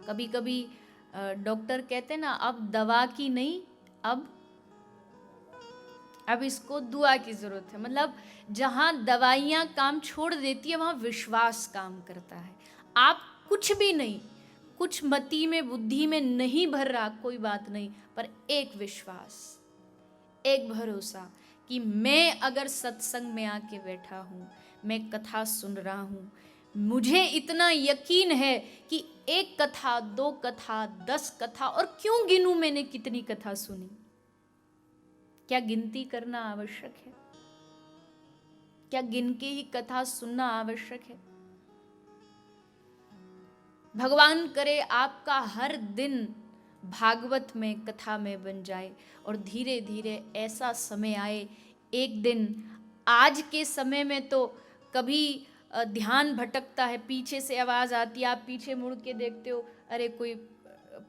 कभी कभी डॉक्टर कहते हैं ना, अब दवा की नहीं, अब इसको दुआ की जरूरत है। मतलब जहां दवाइयां काम छोड़ देती है वहां विश्वास काम करता है। आप कुछ भी नहीं, कुछ मति में बुद्धि में नहीं भर रहा, कोई बात नहीं, पर एक विश्वास, एक भरोसा कि मैं अगर सत्संग में आके बैठा हूं, मैं कथा सुन रहा हूं, मुझे इतना यकीन है कि एक कथा, 2 कथा, 10 कथा, और क्यों गिनूं मैंने कितनी कथा सुनी? क्या गिनती करना आवश्यक है? क्या गिन के ही कथा सुनना आवश्यक है? भगवान करे आपका हर दिन भागवत में, कथा में बन जाए, और धीरे धीरे ऐसा समय आए, एक दिन, आज के समय में तो कभी ध्यान भटकता है, पीछे से आवाज आती है, आप पीछे मुड़ के देखते हो, अरे कोई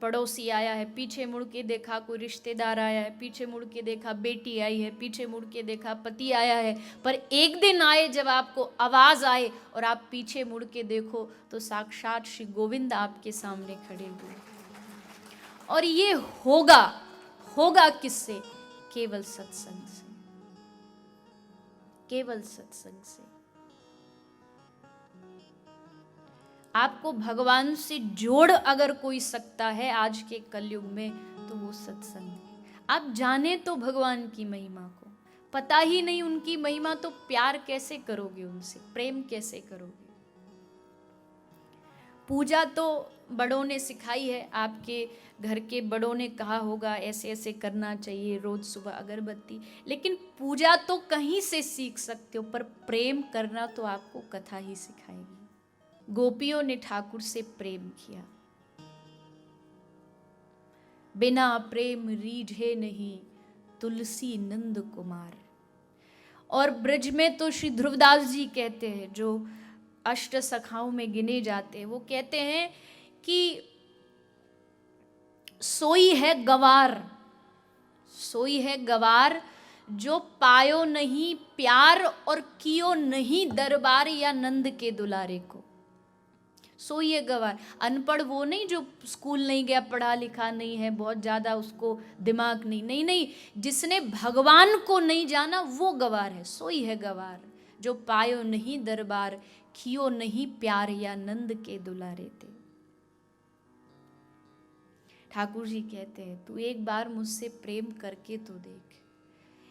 पड़ोसी आया है, पीछे मुड़ के देखा कोई रिश्तेदार आया है, पीछे मुड़ के देखा बेटी आई है, पीछे मुड़ के देखा पति आया है। पर एक दिन आए जब आपको आवाज आए और आप पीछे मुड़ के देखो तो साक्षात श्री गोविंद आपके सामने खड़े हुए। और ये होगा, होगा किससे? केवल सत्संग से, केवल सत्संग से। आपको भगवान से जोड़ अगर कोई सकता है आज के कलयुग में, तो वो सत्संग है। आप जाने तो भगवान की महिमा को, पता ही नहीं उनकी महिमा, तो प्यार कैसे करोगे उनसे, प्रेम कैसे करोगे? पूजा तो बड़ों ने सिखाई है, आपके घर के बड़ों ने कहा होगा ऐसे ऐसे करना चाहिए, रोज सुबह अगरबत्ती, लेकिन पूजा तो कहीं से सीख सकते हो, पर प्रेम करना तो आपको कथा ही सिखाएगी। गोपियों ने ठाकुर से प्रेम किया, बिना प्रेम रीझे नहीं तुलसी नंद कुमार। और ब्रज में तो श्री ध्रुवदास जी कहते हैं, जो अष्ट सखाओं में गिने जाते हैं, वो कहते हैं कि सोई है गवार, सोई है गवार, जो पायो नहीं प्यार और कियो नहीं दरबार या नंद के दुलारे को। सोई है गवार, अनपढ़ वो नहीं जो स्कूल नहीं गया, पढ़ा लिखा नहीं है, बहुत ज़्यादा उसको दिमाग नहीं, नहीं नहीं, जिसने भगवान को नहीं जाना वो गवार है। सोई है गवार, जो पायो नहीं दरबार, खियो नहीं प्यार या नंद के दुलारे थे। ठाकुर जी कहते हैं, तू एक बार मुझसे प्रेम करके तो देख,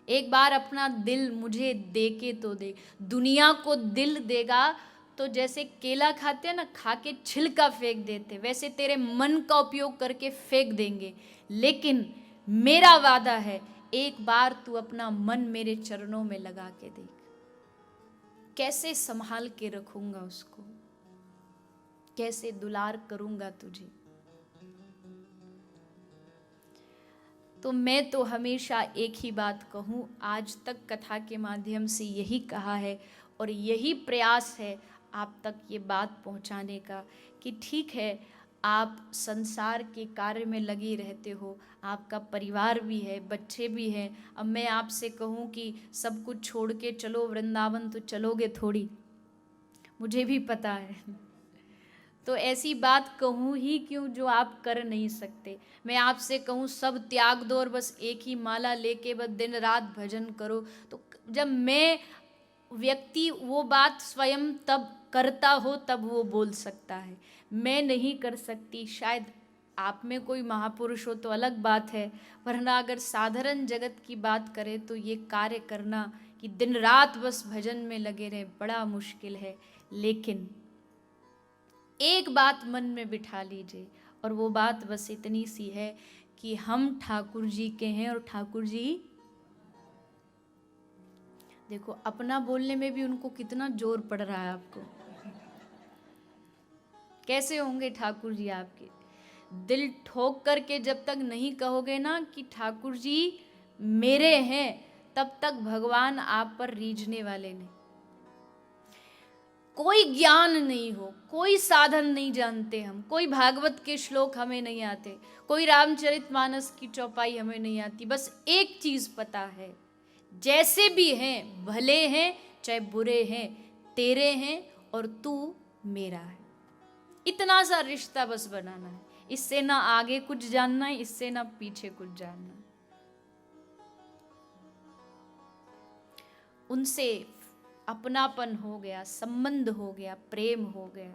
एक बार अपना दिल मुझे दे के तो देख। दुनिया को दिल देगा तो जैसे केला खाते हैं ना, खा के छिलका फेंक देते, वैसे तेरे मन का उपयोग करके फेंक देंगे। लेकिन मेरा वादा है, एक बार तू अपना मन मेरे चरणों में लगा के देख, कैसे संभाल के रखूंगा उसको, कैसे दुलार करूंगा तुझे। तो मैं तो हमेशा एक ही बात कहूँ, आज तक कथा के माध्यम से यही कहा है और यही प्रयास है आप तक ये बात पहुँचाने का कि ठीक है, आप संसार के कार्य में लगी रहते हो, आपका परिवार भी है, बच्चे भी हैं। अब मैं आपसे कहूँ कि सब कुछ छोड़ के चलो वृंदावन, तो चलोगे थोड़ी, मुझे भी पता है। तो ऐसी बात कहूँ ही क्यों जो आप कर नहीं सकते। मैं आपसे कहूँ सब त्याग दो और बस एक ही माला लेके बस दिन रात भजन करो, तो जब मैं व्यक्ति वो बात स्वयं तब करता हो तब वो बोल सकता है, मैं नहीं कर सकती। शायद आप में कोई महापुरुष हो तो अलग बात है, वरना अगर साधारण जगत की बात करें तो ये कार्य करना कि दिन रात बस भजन में लगे रहे, बड़ा मुश्किल है। लेकिन एक बात मन में बिठा लीजिए, और वो बात बस इतनी सी है कि हम ठाकुर जी के हैं और ठाकुर जी, देखो अपना बोलने में भी उनको कितना जोर पड़ रहा है आपको। कैसे होंगे ठाकुर जी आपके? दिल ठोक करके जब तक नहीं कहोगे ना कि ठाकुर जी मेरे हैं, तब तक भगवान आप पर रीझने वाले नहीं। कोई ज्ञान नहीं हो, कोई साधन नहीं जानते हम, कोई भागवत के श्लोक हमें नहीं आते, कोई रामचरितमानस की चौपाई हमें नहीं आती, बस एक चीज पता है, जैसे भी हैं भले हैं चाहे बुरे हैं, तेरे हैं और तू मेरा है। इतना सा रिश्ता बस बनाना है, इससे ना आगे कुछ जानना है, इससे ना पीछे कुछ जानना है। उनसे अपनापन हो गया, संबंध हो गया, प्रेम हो गया,